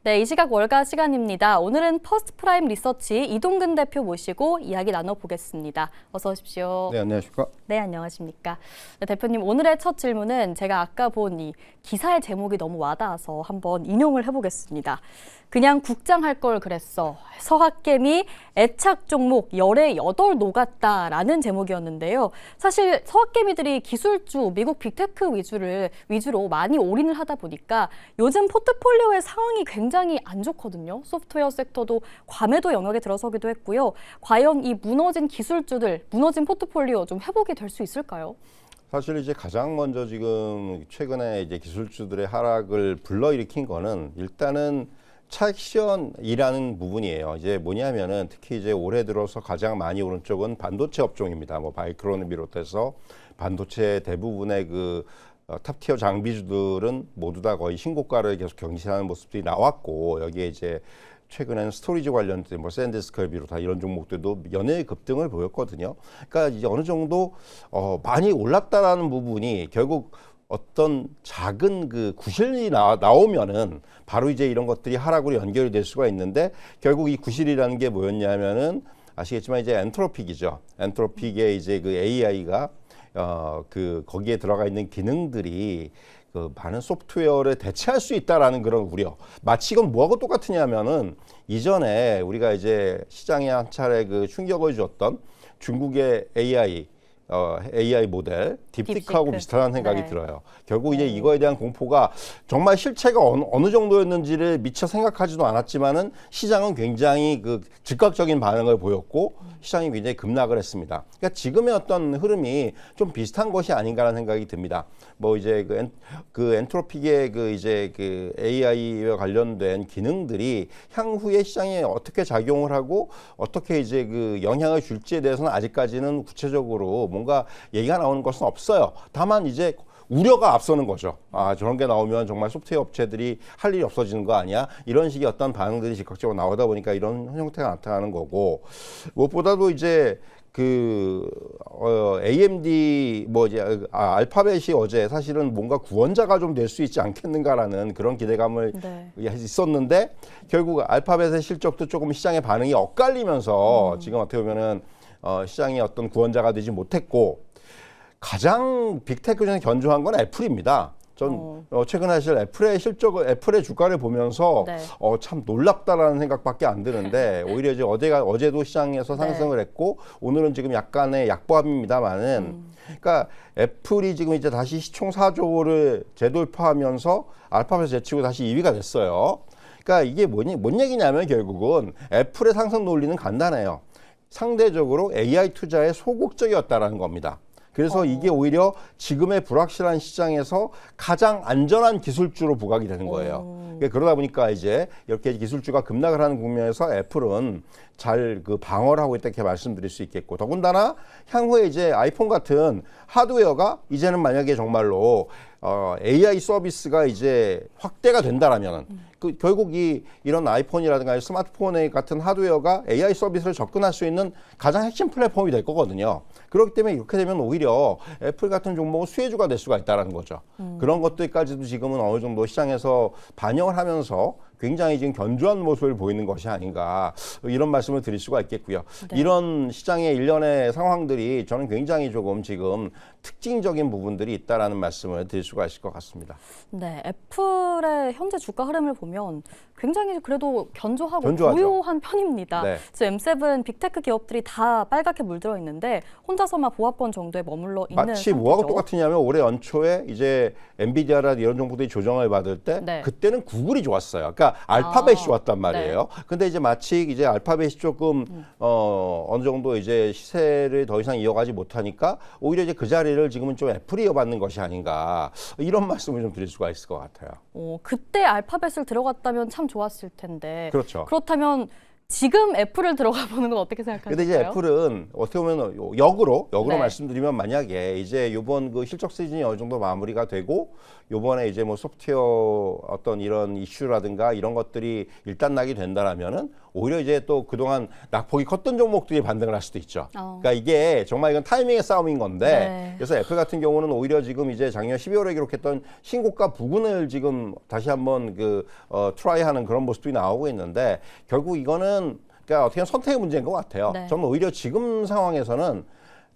네, 이 시각 월가 시간입니다. 오늘은 퍼스트프라임 리서치 이동근 대표 모시고 이야기 나눠보겠습니다. 어서 오십시오. 네, 안녕하십니까? 네, 안녕하십니까? 네, 대표님, 오늘의 첫 질문은 제가 아까 본 이 기사의 제목이 너무 와닿아서 한번 인용을 해보겠습니다. 그냥 국장할 걸 그랬어. 서학개미 애착 종목 열에 8 녹았다라는 제목이었는데요. 사실 서학개미들이 기술주, 미국 빅테크 위주로 많이 올인을 하다 보니까 요즘 포트폴리오의 상황이 굉장히 안 좋거든요. 소프트웨어 섹터도 과매도 영역에 들어서기도 했고요. 과연 이 무너진 기술주들, 무너진 포트폴리오 좀 회복이 될 수 있을까요? 사실 이제 가장 먼저 지금 최근에 이제 기술주들의 하락을 불러일으킨 거는 일단은 차익실현이라는 부분이에요. 이제 뭐냐면은 특히 이제 올해 들어서 가장 많이 오른 쪽은 반도체 업종입니다. 뭐 마이크론을 비롯해서 반도체 대부분의 그 탑티어 장비주들은 모두 다 거의 신고가를 계속 경신하는 모습들이 나왔고, 여기에 이제 최근에는 스토리지 관련된 뭐 샌디스크를 비롯한 이런 종목들도 연일 급등을 보였거든요. 그러니까 이제 어느 정도 많이 올랐다라는 부분이 결국 어떤 작은 그 구실이 나오면은 바로 이제 이런 것들이 하락으로 연결이 될 수가 있는데, 결국 이 구실이라는 게 뭐였냐면은 아시겠지만 이제 엔트로픽이죠. 엔트로픽의 이제 그 AI가 그 거기에 들어가 있는 기능들이 그 많은 소프트웨어를 대체할 수 있다라는 그런 우려. 마치 이건 뭐하고 똑같으냐면은 이전에 우리가 이제 시장에 한 차례 그 충격을 줬던 중국의 AI 모델 딥시크하고 비슷한 생각이 들어요. 결국 이제 이거에 대한 공포가 정말 실체가 어느 정도였는지를 미처 생각하지도 않았지만은 시장은 굉장히 그 즉각적인 반응을 보였고 시장이 굉장히 급락을 했습니다. 그러니까 지금의 어떤 흐름이 좀 비슷한 것이 아닌가라는 생각이 듭니다. 뭐 이제 그 엔트로픽의 그 이제 그 AI와 관련된 기능들이 향후에 시장에 어떻게 작용을 하고 어떻게 이제 그 영향을 줄지에 대해서는 아직까지는 구체적으로 뭔가 얘기가 나오는 것은 없어요. 다만 이제 우려가 앞서는 거죠. 아, 저런 게 나오면 정말 소프트웨어 업체들이 할 일이 없어지는 거 아니야? 이런 식의 어떤 반응들이 즉각적으로 나오다 보니까 이런 형태가 나타나는 거고, 무엇보다도 이제 AMD 뭐 이제 알파벳이 어제 사실은 뭔가 구원자가 좀 될 수 있지 않겠는가라는 그런 기대감을 있었는데, 결국 알파벳의 실적도 조금 시장의 반응이 엇갈리면서 지금 어떻게 보면은 시장의 어떤 구원자가 되지 못했고, 가장 빅테크 중에 견조한 건 애플입니다. 전 최근에 사실 애플의 주가를 보면서 참 놀랍다라는 생각밖에 안 드는데, 오히려 이제 어제도 시장에서 상승을 했고 오늘은 지금 약간의 약보합입니다만은, 그러니까 애플이 지금 이제 다시 시총 4조를 재돌파하면서 알파벳 제치고 다시 2위가 됐어요. 그러니까 이게 뭔 얘기냐면 결국은 애플의 상승 논리는 간단해요. 상대적으로 AI 투자에 소극적이었다라는 겁니다. 그래서 이게 오히려 지금의 불확실한 시장에서 가장 안전한 기술주로 부각이 되는 거예요. 그러다 보니까 이제 이렇게 기술주가 급락을 하는 국면에서 애플은 잘 그 방어를 하고 있다 이렇게 말씀드릴 수 있겠고, 더군다나 향후에 이제 아이폰 같은 하드웨어가 이제는 만약에 정말로 AI 서비스가 이제 확대가 된다라면은 결국 이런 아이폰이라든가 스마트폰 같은 하드웨어가 AI 서비스를 접근할 수 있는 가장 핵심 플랫폼이 될 거거든요. 그렇기 때문에 이렇게 되면 오히려 애플 같은 종목은 수혜주가 될 수가 있다는 거죠. 그런 것들까지도 지금은 어느 정도 시장에서 반영을 하면서 굉장히 지금 견조한 모습을 보이는 것이 아닌가, 이런 말씀을 드릴 수가 있겠고요. 이런 시장의 일련의 상황들이 저는 굉장히 조금 지금 특징적인 부분들이 있다라는 말씀을 드릴 수가 있을 것 같습니다. 네, 애플의 현재 주가 흐름을 보면 굉장히 그래도 견조하고 견조하죠. 고요한 편입니다. 네. 지금 M7 빅테크 기업들이 다 빨갛게 물들어 있는데 혼자서만 보합권 정도에 머물러 있는 마치 상태죠. 뭐하고 똑같으냐면 올해 연초에 이제 엔비디아라 이런 종목들이 조정을 받을 때 그때는 구글이 좋았어요. 그러니까 알파벳이 좋았단 말이에요. 근데 이제 마치 이제 알파벳이 조금 어느 정도 이제 시세를 더 이상 이어가지 못하니까 오히려 이제 그 자리를 지금은 좀 애플이 이어받는 것이 아닌가, 이런 말씀을 좀 드릴 수가 있을 것 같아요. 그때 알파벳을 들어갔다면 참 좋았을 텐데. 그렇죠. 그렇다면 지금 애플을 들어가 보는 건 어떻게 생각하세요? 근데 이제 애플은 어떻게 보면 역으로 네. 말씀드리면 만약에 이제 요번 그 실적 시즌이 어느 정도 마무리가 되고 요번에 이제 뭐 소프트웨어 어떤 이런 이슈라든가 이런 것들이 일단 나게 된다라면은 오히려 이제 또 그동안 낙폭이 컸던 종목들이 반등을 할 수도 있죠. 그러니까 이게 정말 이건 타이밍의 싸움인 건데 네. 그래서 애플 같은 경우는 오히려 지금 이제 작년 12월에 기록했던 신고가 부근을 지금 다시 한번 트라이하는 그런 모습들이 나오고 있는데 결국 이거는 그러니까 어떻게 보면 선택의 문제인 것 같아요. 네. 저는 오히려 지금 상황에서는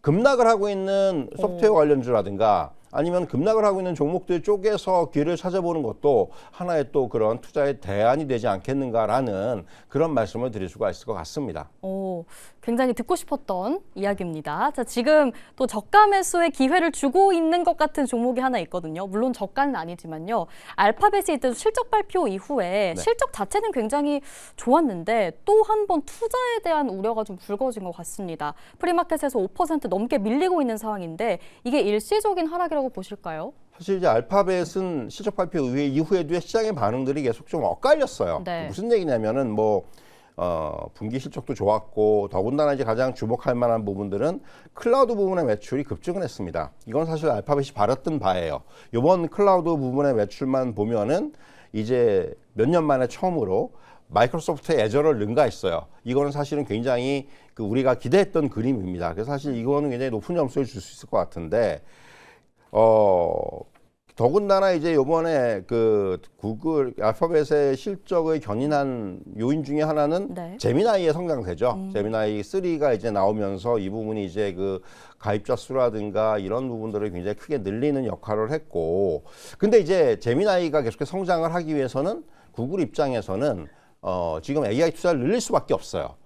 급락을 하고 있는 소프트웨어 관련주라든가 아니면 급락을 하고 있는 종목들 쪽에서 기회를 찾아보는 것도 하나의 또 그런 투자의 대안이 되지 않겠는가라는 그런 말씀을 드릴 수가 있을 것 같습니다. 오, 굉장히 듣고 싶었던 이야기입니다. 자, 지금 또 저가 매수의 기회를 주고 있는 것 같은 종목이 하나 있거든요. 물론 저가는 아니지만요. 알파벳이 이때 실적 발표 이후에 네. 실적 자체는 굉장히 좋았는데 또 한 번 투자에 대한 우려가 좀 불거진 것 같습니다. 프리마켓에서 5% 넘게 밀리고 있는 상황인데 이게 일시적인 하락이라고 보실까요? 사실 이제 알파벳은 실적 발표 이후에도 시장의 반응들이 계속 좀 엇갈렸어요. 네. 무슨 얘기냐면은 분기 실적도 좋았고 더군다나 이제 가장 주목할 만한 부분들은 클라우드 부분의 매출이 급증을 했습니다. 이건 사실 알파벳이 바랐던 바예요. 이번 클라우드 부분의 매출만 보면은 이제 몇 년 만에 처음으로 마이크로소프트의 애저를 능가했어요. 이거는 사실은 굉장히 우리가 기대했던 그림입니다. 그래서 사실 이거는 굉장히 높은 점수를 줄 수 있을 것 같은데 더군다나 이제 요번에 구글 알파벳의 실적을 견인한 요인 중에 하나는 네. 제미나이의 성장세죠. 제미나이 3가 이제 나오면서 이 부분이 이제 가입자 수라든가 이런 부분들을 굉장히 크게 늘리는 역할을 했고, 근데 이제 제미나이가 계속해서 성장을 하기 위해서는 구글 입장에서는 지금 AI 투자를 늘릴 수밖에 없어요.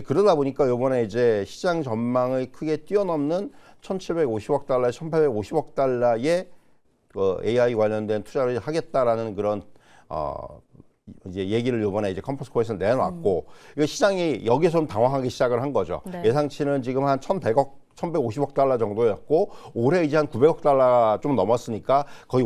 그러다 보니까 요번에 이제 시장 전망을 크게 뛰어넘는 1,750억 달러, 1,850억 달러의 AI 관련된 투자를 하겠다라는 그런 이제 얘기를 요번에 이제 컨퍼스콜에서 내놨고 이거 시장이 여기서 좀 당황하기 시작을 한 거죠. 네. 예상치는 지금 한 1,100억, 1,150억 달러 정도였고 올해 이제 한 900억 달러 좀 넘었으니까 거의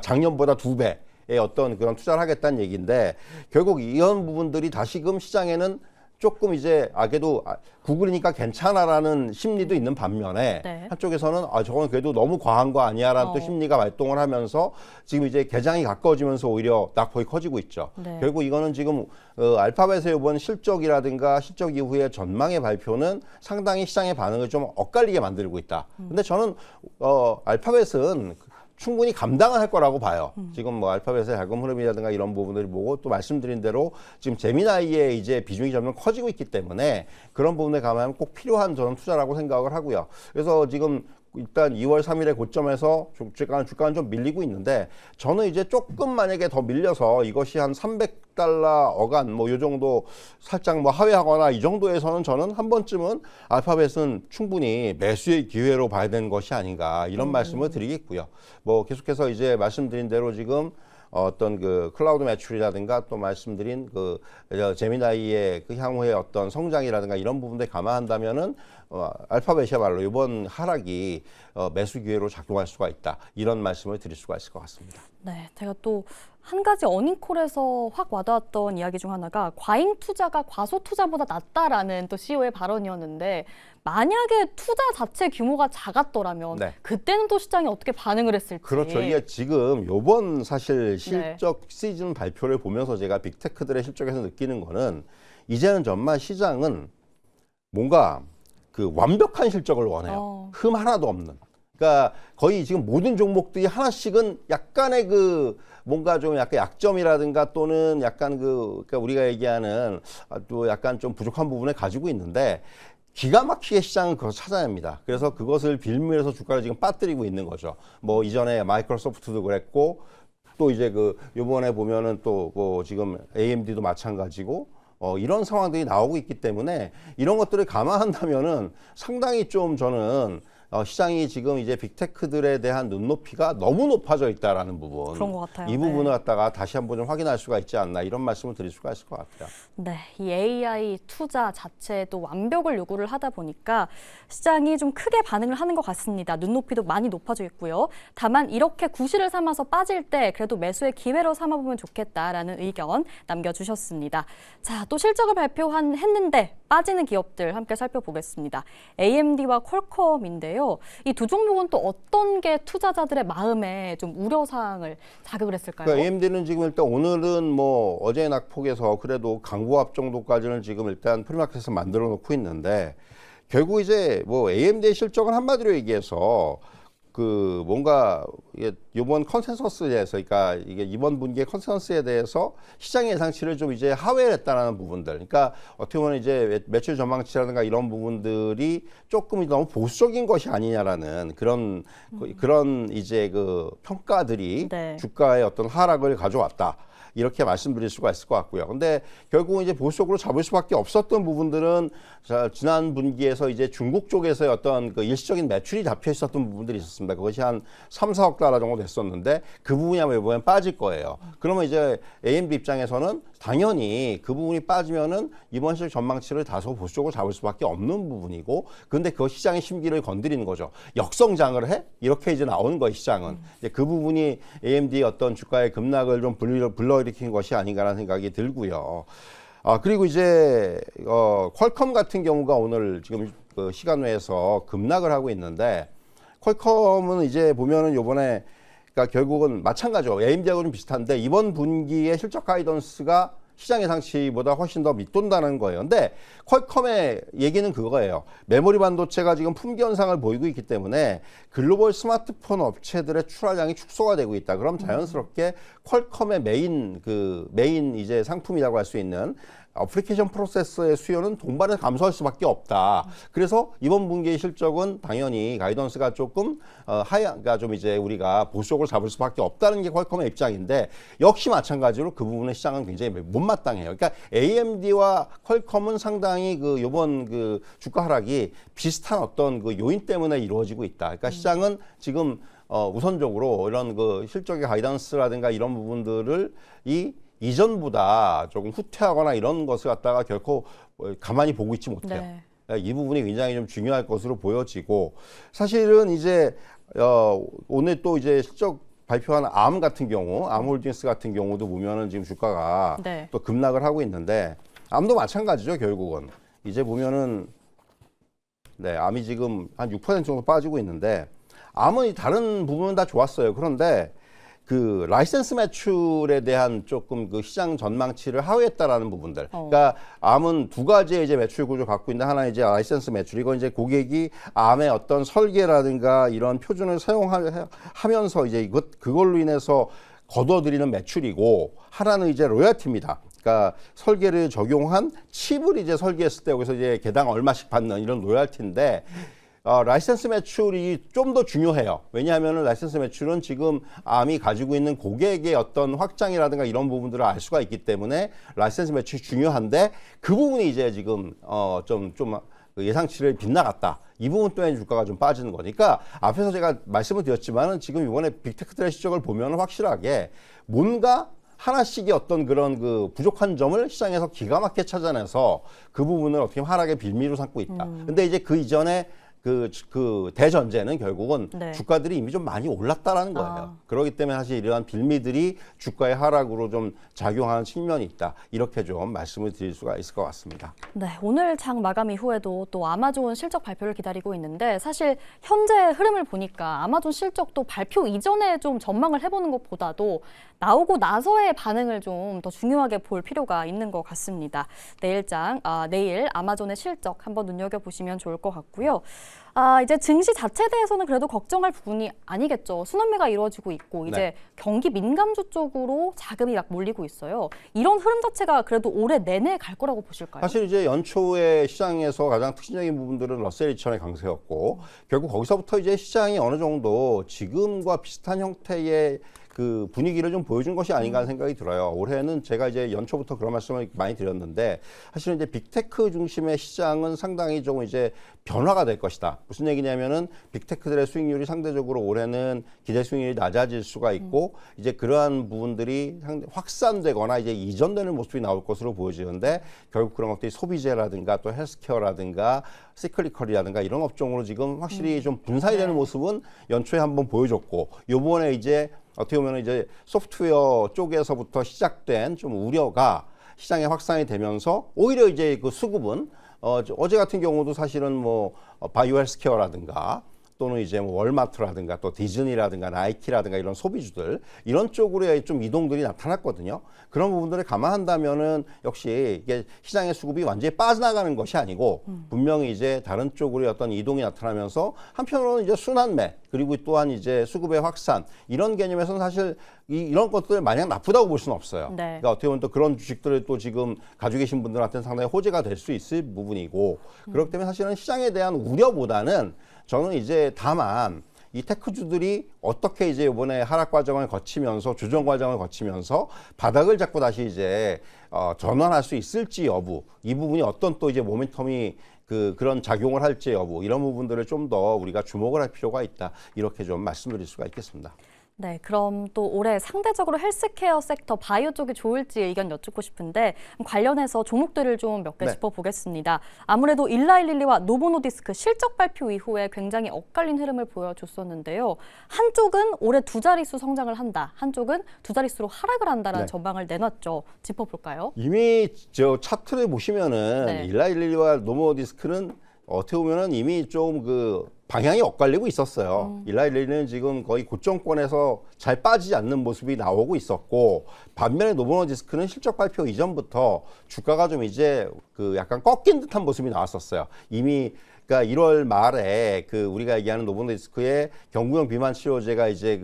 작년보다 2배의 어떤 그런 투자를 하겠다는 얘기인데 결국 이런 부분들이 다시금 시장에는 조금 이제 그래도 구글이니까 괜찮아라는 심리도 있는 반면에 네. 한쪽에서는 저건 그래도 너무 과한 거 아니야라는 또 심리가 발동을 하면서 지금 이제 개장이 가까워지면서 오히려 낙폭이 커지고 있죠. 네. 결국 이거는 지금 알파벳의 이번 실적이라든가 실적 이후의 전망의 발표는 상당히 시장의 반응을 좀 엇갈리게 만들고 있다. 근데 저는 알파벳은 충분히 감당을 할 거라고 봐요. 지금 알파벳의 자금 흐름이라든가 이런 부분들을 보고 또 말씀드린 대로 지금 제미나이의 이제 비중이 점점 커지고 있기 때문에 그런 부분에 감안하면 꼭 필요한 저는 투자라고 생각을 하고요. 그래서 지금 일단 2월 3일의 고점에서 주가는 좀 밀리고 있는데 저는 이제 조금 만약에 더 밀려서 이것이 한 300달러 어간 요 정도 살짝 하회하거나 이 정도에서는 저는 한 번쯤은 알파벳은 충분히 매수의 기회로 봐야 되는 것이 아닌가 이런 말씀을 드리겠고요. 계속해서 이제 말씀드린 대로 지금 어떤 클라우드 매출이라든가 또 말씀드린 제미나이의 향후의 어떤 성장이라든가 이런 부분들 감안한다면은 알파벳이야말로 이번 하락이 매수 기회로 작동할 수가 있다. 이런 말씀을 드릴 수가 있을 것 같습니다. 네, 제가 또 한 가지 어닝콜에서 확 와닿았던 이야기 중 하나가 과잉 투자가 과소 투자보다 낫다라는 또 CEO의 발언이었는데 만약에 투자 자체 규모가 작았더라면 네. 그때는 또 시장이 어떻게 반응을 했을지. 그렇죠. 이게 지금 요번 사실 실적 시즌 발표를 보면서 제가 빅테크들의 실적에서 느끼는 거는 이제는 정말 시장은 뭔가 완벽한 실적을 원해요. 흠 하나도 없는. 그러니까 거의 지금 모든 종목들이 하나씩은 약간의 뭔가 좀 약간 약점이라든가 또는 약간 그러니까 우리가 얘기하는 또 약간 좀 부족한 부분을 가지고 있는데 기가 막히게 시장은 그걸 찾아냅니다. 그래서 그것을 빌미해서 주가를 지금 빠뜨리고 있는 거죠. 이전에 마이크로소프트도 그랬고 또 이제 요번에 보면은 또 지금 AMD도 마찬가지고 이런 상황들이 나오고 있기 때문에 이런 것들을 감안한다면은 상당히 좀 저는 시장이 지금 이제 빅테크들에 대한 눈높이가 너무 높아져 있다라는 부분. 그런 것 같아요. 이 부분을 갖다가 다시 한번 좀 확인할 수가 있지 않나 이런 말씀을 드릴 수가 있을 것 같아요. 네, 이 AI 투자 자체도 완벽을 요구를 하다 보니까 시장이 좀 크게 반응을 하는 것 같습니다. 눈높이도 많이 높아져 있고요. 다만 이렇게 구실을 삼아서 빠질 때 그래도 매수의 기회로 삼아보면 좋겠다라는 의견 남겨주셨습니다. 자, 또 실적을 했는데 빠지는 기업들 함께 살펴보겠습니다. AMD와 퀄컴인데요. 이 두 종목은 또 어떤 게 투자자들의 마음에 좀 우려사항을 자극을 했을까요? 그러니까 AMD는 지금 일단 오늘은 뭐 어제 낙폭에서 그래도 강보합 정도까지는 지금 일단 프리마켓에서 만들어 놓고 있는데 결국 이제 뭐 AMD의 실적은 한마디로 얘기해서 그 뭔가 이게 이번 컨센서스에서 그러니까 이게 이번 분기의 컨센서스에 대해서 시장 예상치를 좀 이제 하회를 했다는 부분들. 그러니까 어떻게 보면 이제 매출 전망치라든가 이런 부분들이 조금 너무 보수적인 것이 아니냐라는 그런 이제 그 평가들이 네. 주가의 어떤 하락을 가져왔다. 이렇게 말씀드릴 수가 있을 것 같고요. 근데 결국은 이제 보수적으로 잡을 수밖에 없었던 부분들은 지난 분기에서 이제 중국 쪽에서의 어떤 그 일시적인 매출이 잡혀 있었던 부분들이 있었습니다. 그것이 한 3, 4억 달러 정도 됐었는데 그 부분이 아마 이번엔 빠질 거예요. 그러면 이제 AMD 입장에서는 당연히 그 부분이 빠지면은 이번 실적 전망치를 다소 보수적으로 잡을 수밖에 없는 부분이고, 근데 그 시장의 심기를 건드리는 거죠. 역성장을 해? 이렇게 이제 나오는 거예요, 시장은. 이제 그 부분이 AMD의 어떤 주가의 급락을 좀 불러일으킨 것이 아닌가라는 생각이 들고요. 그리고 이제 퀄컴 같은 경우가 오늘 지금 그 시간 외에서 급락을 하고 있는데, 퀄컴은 이제 보면은 요번에 그러니까 결국은 마찬가지로 AMD하고 좀 비슷한데 이번 분기의 실적 가이던스가 시장 예상치보다 훨씬 더 밑돈다는 거예요. 근데 퀄컴의 얘기는 그거예요. 메모리 반도체가 지금 품귀 현상을 보이고 있기 때문에 글로벌 스마트폰 업체들의 출하량이 축소가 되고 있다. 그럼 자연스럽게 퀄컴의 메인 이제 상품이라고 할 수 있는 어플리케이션 프로세서의 수요는 동반을 감소할 수밖에 없다. 그래서 이번 분기의 실적은 당연히 가이던스가 조금 그러니까 좀 이제 우리가 보수적으로 잡을 수밖에 없다는 게 퀄컴의 입장인데, 역시 마찬가지로 그 부분의 시장은 굉장히 못마땅해요. 그러니까 AMD와 퀄컴은 상당히 그 이번 그 주가 하락이 비슷한 어떤 그 요인 때문에 이루어지고 있다. 그러니까 시장은 지금 우선적으로 이런 그 실적의 가이던스라든가 이런 부분들을 이전보다 조금 후퇴하거나 이런 것을 갖다가 결코 가만히 보고 있지 못해요. 네. 이 부분이 굉장히 좀 중요할 것으로 보여지고, 사실은 이제 오늘 또 이제 실적 발표한 암 같은 경우, 암홀딩스 같은 경우도 보면은 지금 주가가 네. 또 급락을 하고 있는데, 암도 마찬가지죠. 결국은 이제 보면은 암이 지금 한 6% 정도 빠지고 있는데, 암은 다른 부분은 다 좋았어요. 그런데 그 라이센스 매출에 대한 조금 그 시장 전망치를 하회했다라는 부분들. 그러니까 암은 두 가지의 이제 매출 구조 갖고 있는데, 하나 이제 라이센스 매출. 이건 이제 고객이 암의 어떤 설계라든가 이런 표준을 사용하면서 이제 그걸로 인해서 거둬들이는 매출이고, 하나는 이제 로열티입니다. 그러니까 설계를 적용한 칩을 이제 설계했을 때 여기서 이제 개당 얼마씩 받는 이런 로열티인데, 라이센스 매출이 좀 더 중요해요. 왜냐하면 라이센스 매출은 지금 암이 가지고 있는 고객의 어떤 확장이라든가 이런 부분들을 알 수가 있기 때문에 라이센스 매출이 중요한데, 그 부분이 이제 지금 좀 예상치를 빗나갔다. 이 부분 때문에 주가가 좀 빠지는 거니까, 앞에서 제가 말씀을 드렸지만은 지금 이번에 빅테크들의 실적을 보면 확실하게 뭔가 하나씩의 어떤 그런 그 부족한 점을 시장에서 기가 막히게 찾아내서 그 부분을 어떻게 보면 하락의 빌미로 삼고 있다. 근데 이제 그 이전에 그 대전제는 결국은 네. 주가들이 이미 좀 많이 올랐다라는 거예요. 그렇기 때문에 사실 이러한 빌미들이 주가의 하락으로 좀 작용하는 측면이 있다. 이렇게 좀 말씀을 드릴 수가 있을 것 같습니다. 네, 오늘 장 마감 이후에도 또 아마존 실적 발표를 기다리고 있는데, 사실 현재 흐름을 보니까 아마존 실적도 발표 이전에 좀 전망을 해보는 것보다도 나오고 나서의 반응을 좀 더 중요하게 볼 필요가 있는 것 같습니다. 내일 아마존의 실적 한번 눈여겨보시면 좋을 것 같고요. 이제 증시 자체에 대해서는 그래도 걱정할 부분이 아니겠죠. 순환매가 이루어지고 있고 이제 경기 민감주 쪽으로 자금이 막 몰리고 있어요. 이런 흐름 자체가 그래도 올해 내내 갈 거라고 보실까요? 사실 이제 연초에 시장에서 가장 특징적인 부분들은 러셀 2000의 강세였고, 결국 거기서부터 이제 시장이 어느 정도 지금과 비슷한 형태의 그 분위기를 좀 보여준 것이 아닌가 하는 생각이 들어요. 올해는 제가 이제 연초부터 그런 말씀을 많이 드렸는데 사실은 이제 빅테크 중심의 시장은 상당히 좀 이제 변화가 될 것이다. 무슨 얘기냐면은 빅테크들의 수익률이 상대적으로 올해는 기대 수익률이 낮아질 수가 있고 이제 그러한 부분들이 확산되거나 이제 이전되는 모습이 나올 것으로 보여지는데 결국 그런 것들이 소비재라든가 또 헬스케어라든가 시클리컬이라든가 이런 업종으로 지금 확실히 좀 분산이 되는 모습은 연초에 한번 보여줬고 요번에 이제 어떻게 보면 이제 소프트웨어 쪽에서부터 시작된 좀 우려가 시장에 확산이 되면서 오히려 이제 그 수급은 어제 같은 경우도 사실은 뭐 바이오 헬스케어라든가 또는 이제 뭐 월마트라든가 또 디즈니라든가 나이키라든가 이런 소비주들 이런 쪽으로 좀 이동들이 나타났거든요. 그런 부분들을 감안한다면은 역시 이게 시장의 수급이 완전히 빠져나가는 것이 아니고 분명히 이제 다른 쪽으로 어떤 이동이 나타나면서 한편으로는 이제 순환매 그리고 또한 이제 수급의 확산 이런 개념에서는 사실 이런 것들 마냥 나쁘다고 볼 수는 없어요. 네. 그러니까 어떻게 보면 또 그런 주식들을 또 지금 가지고 계신 분들한테는 상당히 호재가 될 수 있을 부분이고 그렇기 때문에 사실은 시장에 대한 우려보다는 저는 이제 다만 이 테크주들이 어떻게 이제 이번에 하락 과정을 거치면서 조정 과정을 거치면서 바닥을 잡고 다시 이제 전환할 수 있을지 여부 이 부분이 어떤 또 이제 모멘텀이 그런 작용을 할지 여부 이런 부분들을 좀 더 우리가 주목을 할 필요가 있다 이렇게 좀 말씀드릴 수가 있겠습니다. 네, 그럼 또 올해 상대적으로 헬스케어 섹터, 바이오 쪽이 좋을지 의견 여쭙고 싶은데 관련해서 종목들을 좀 몇 개 네. 짚어보겠습니다. 아무래도 일라일릴리와 노보노디스크 실적 발표 이후에 굉장히 엇갈린 흐름을 보여줬었는데요. 한쪽은 올해 두 자릿수 성장을 한다, 한쪽은 두 자릿수로 하락을 한다라는 네. 전망을 내놨죠. 짚어볼까요? 이미 저 차트를 보시면은 네. 일라일릴리와 노모디스크는 어떻게 보면은 이미 좀 방향이 엇갈리고 있었어요. 일라일릴리는 지금 거의 고점권에서 잘 빠지지 않는 모습이 나오고 있었고 반면에 노보노디스크는 실적 발표 이전부터 주가가 좀 이제 약간 꺾인 듯한 모습이 나왔었어요. 이미 그러니까 1월 말에 우리가 얘기하는 노보노디스크의 경구용 비만 치료제가 이제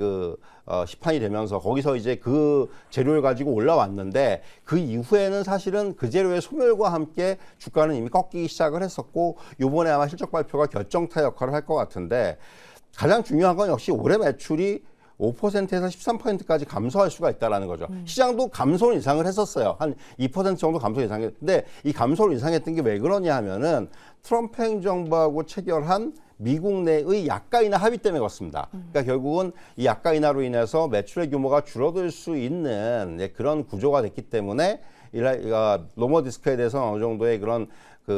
시판이 되면서 거기서 이제 그 재료를 가지고 올라왔는데 그 이후에는 사실은 그 재료의 소멸과 함께 주가는 이미 꺾이기 시작을 했었고 요번에 아마 실적 발표가 결정타 역할을 할 것 같은데 가장 중요한 건 역시 올해 매출이 5%에서 13%까지 감소할 수가 있다는 거죠. 시장도 감소를 예상을 했었어요. 한 2% 정도 감소 예상했는데 이 감소를 예상했던 게 왜 그러냐 하면은 트럼프 행정부하고 체결한 미국 내의 약가 인하 합의 때문에 그렇습니다. 그러니까 결국은 이 약가 인하로 인해서 매출의 규모가 줄어들 수 있는 그런 구조가 됐기 때문에 노모디스크에 대해서 어느 정도의 그런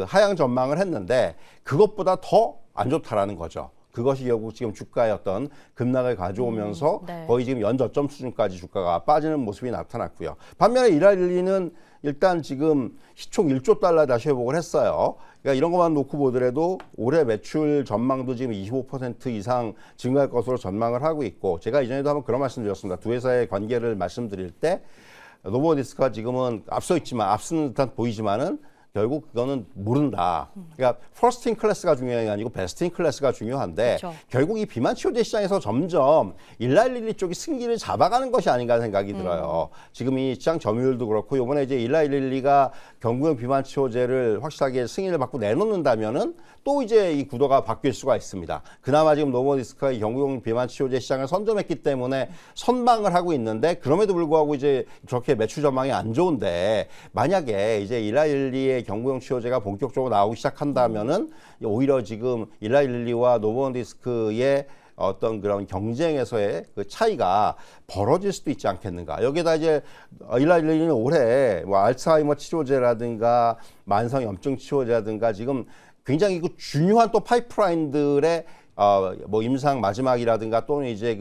하향 전망을 했는데 그것보다 더 안 좋다라는 거죠. 그것이 결국 지금 주가의 어떤 급락을 가져오면서 네. 거의 지금 연저점 수준까지 주가가 빠지는 모습이 나타났고요. 반면에 일라일리는 일단 지금 시총 1조 달러 다시 회복을 했어요. 그러니까 이런 것만 놓고 보더라도 올해 매출 전망도 지금 25% 이상 증가할 것으로 전망을 하고 있고 제가 이전에도 한번 그런 말씀드렸습니다. 두 회사의 관계를 말씀드릴 때 노보디스크가 지금은 앞서는 듯한 보이지만은 결국 그거는 모른다. 그러니까 퍼스트 인 클래스가 중요한 게 아니고 베스트 인 클래스가 중요한데 그렇죠. 결국 이 비만 치료제 시장에서 점점 일라일릴리 쪽이 승기를 잡아가는 것이 아닌가 하는 생각이 들어요. 지금 이 시장 점유율도 그렇고 이번에 이제 일라일릴리가 경구용 비만 치료제를 확실하게 승인을 받고 내놓는다면은 또 이제 이 구도가 바뀔 수가 있습니다. 그나마 지금 노보디스크가 이 경구용 비만 치료제 시장을 선점했기 때문에 선방을 하고 있는데 그럼에도 불구하고 이제 저렇게 매출 전망이 안 좋은데 만약에 이제 일라일릴리의 경구용 치료제가 본격적으로 나오기 시작한다면은 오히려 지금 일라일릴리와 노보디스크의 어떤 그런 경쟁에서의 차이가 벌어질 수도 있지 않겠는가. 여기에다 이제 일라일리는 올해 뭐 알츠하이머 치료제라든가 만성염증 치료제라든가 지금 굉장히 중요한 또 파이프라인들의 뭐 임상 마지막이라든가 또는 이제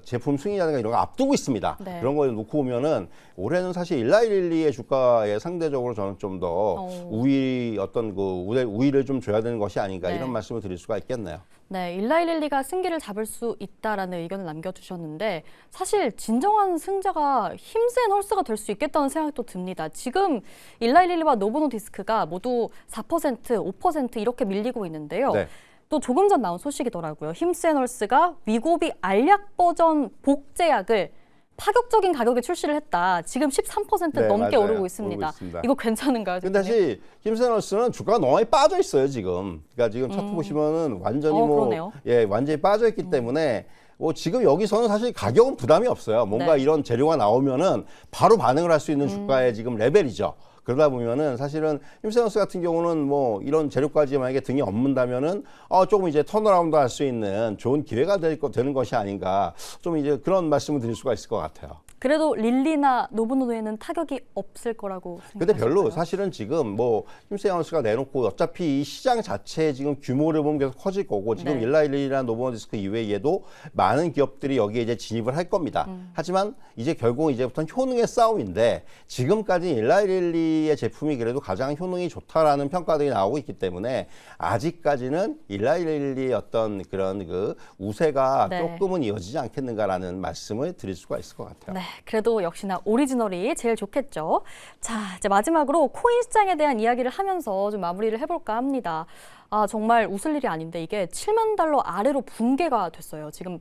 제품 승인이라든가 이런 거 앞두고 있습니다. 네. 그런 걸 놓고 보면은 올해는 사실 일라일릴리의 주가에 상대적으로 저는 좀 더 우위를 좀 줘야 되는 것이 아닌가 네. 이런 말씀을 드릴 수가 있겠네요. 네, 일라일릴리가 승기를 잡을 수 있다라는 의견을 남겨주셨는데 사실 진정한 승자가 힘센 헐스가 될 수 있겠다는 생각도 듭니다. 지금 일라일릴리와 노보노디스크가 모두 4%, 5% 이렇게 밀리고 있는데요. 네. 또 조금 전 나온 소식이더라고요. 힘센 헐스가 위고비 알약 버전 복제약을 파격적인 가격에 출시를 했다. 지금 13% 네, 넘게 맞아요. 오르고 있습니다. 오르고 있습니다. 이거 괜찮은가요? 근데 사실 힘센얼스는 주가가 너무 많이 빠져 있어요 지금. 그러니까 지금 차트 보시면은 완전히 그러네요. 완전히 빠져 있기 때문에 지금 여기서는 사실 가격은 부담이 없어요. 뭔가 네. 이런 재료가 나오면은 바로 반응을 할 수 있는 주가의 지금 레벨이죠. 그러다 보면은 사실은 힘세너스 같은 경우는 뭐 이런 재료까지 만약에 등이 업문다면은 조금 이제 턴어라운드 할 수 있는 좋은 기회가 되는 것이 아닌가, 좀 이제 그런 말씀을 드릴 수가 있을 것 같아요. 그래도 릴리나 노브노도에는 타격이 없을 거라고 근데 별로 생각하실까요? 사실은 지금 뭐 힘세너스가 내놓고 어차피 이 시장 자체의 지금 규모를 보면 계속 커질 거고, 지금 네. 일라일리나 노보노디스크 이외에도 많은 기업들이 여기에 이제 진입을 할 겁니다. 하지만 이제 결국 이제부터는 효능의 싸움인데, 지금까지 일라일리의 제품이 그래도 가장 효능이 좋다라는 평가들이 나오고 있기 때문에 아직까지는 일라일리의 어떤 그런 그 우세가 네. 조금은 이어지지 않겠는가라는 말씀을 드릴 수가 있을 것 같아요. 네, 그래도 역시나 오리지널이 제일 좋겠죠. 자, 이제 마지막으로 코인 시장에 대한 이야기를 하면서 좀 마무리를 해볼까 합니다. 정말 웃을 일이 아닌데 이게 7만 달러 아래로 붕괴가 됐어요. 지금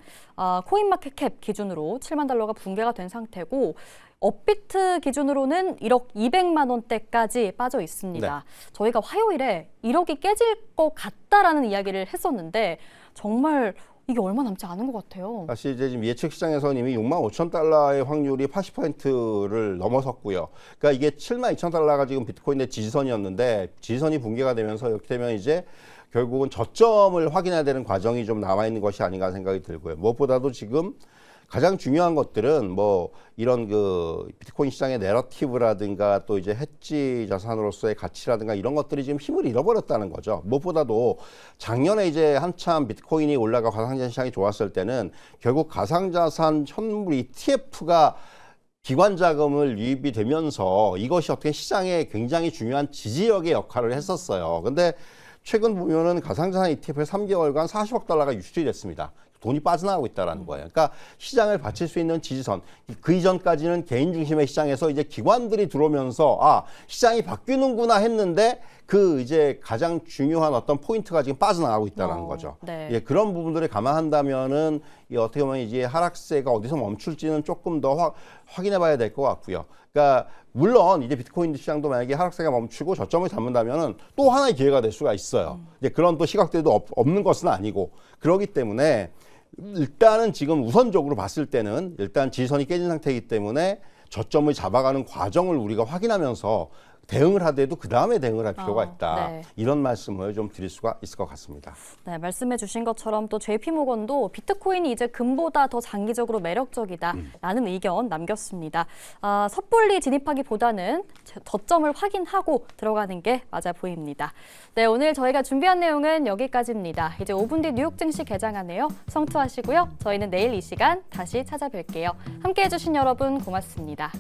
코인마켓캡 기준으로 7만 달러가 붕괴가 된 상태고, 업비트 기준으로는 1억 200만 원대까지 빠져 있습니다. 네. 저희가 화요일에 1억이 깨질 것 같다라는 이야기를 했었는데 정말 이게 얼마 남지 않은 것 같아요. 사실 이제 지금 예측 시장에서는 이미 6만 5천 달러의 확률이 80%를 넘어섰고요. 그러니까 이게 7만 2천 달러가 지금 비트코인의 지지선이었는데, 지지선이 붕괴가 되면서 이렇게 되면 이제 결국은 저점을 확인해야 되는 과정이 좀 남아 있는 것이 아닌가 생각이 들고요. 무엇보다도 지금 가장 중요한 것들은 뭐 이런 그 비트코인 시장의 내러티브라든가 또 이제 해지 자산으로서의 가치라든가 이런 것들이 지금 힘을 잃어버렸다는 거죠. 무엇보다도 작년에 이제 한참 비트코인이 올라가 가상자산 시장이 좋았을 때는 결국 가상자산 현물 ETF가 기관 자금을 유입이 되면서 이것이 어떻게 시장에 굉장히 중요한 지지력의 역할을 했었어요. 근데 최근 보면은 가상자산 ETF에 3개월간 40억 달러가 유출이 됐습니다. 돈이 빠져나가고 있다는 거예요. 그러니까 시장을 받칠 수 있는 지지선, 그 이전까지는 개인 중심의 시장에서 이제 기관들이 들어오면서 시장이 바뀌는구나 했는데, 그 이제 가장 중요한 어떤 포인트가 지금 빠져나가고 있다는 거죠. 네. 예, 그런 부분들을 감안한다면은 어떻게 보면 이제 하락세가 어디서 멈출지는 조금 더 확인해봐야 될 것 같고요. 그러니까 물론 이제 비트코인 시장도 만약에 하락세가 멈추고 저점을 잡는다면은 또 하나의 기회가 될 수가 있어요. 이제 그런 또 시각들도 없는 것은 아니고, 그렇기 때문에 일단은 지금 우선적으로 봤을 때는 일단 지지선이 깨진 상태이기 때문에 저점을 잡아가는 과정을 우리가 확인하면서 대응을 하더라도 그 다음에 대응을 할 필요가 있다. 네. 이런 말씀을 좀 드릴 수가 있을 것 같습니다. 네, 말씀해 주신 것처럼 또 JP모건도 비트코인이 이제 금보다 더 장기적으로 매력적이다라는 의견 남겼습니다. 섣불리 진입하기보다는 저점을 확인하고 들어가는 게 맞아 보입니다. 네, 오늘 저희가 준비한 내용은 여기까지입니다. 이제 5분 뒤 뉴욕 증시 개장하네요. 성투하시고요. 저희는 내일 이 시간 다시 찾아뵐게요. 함께해 주신 여러분 고맙습니다.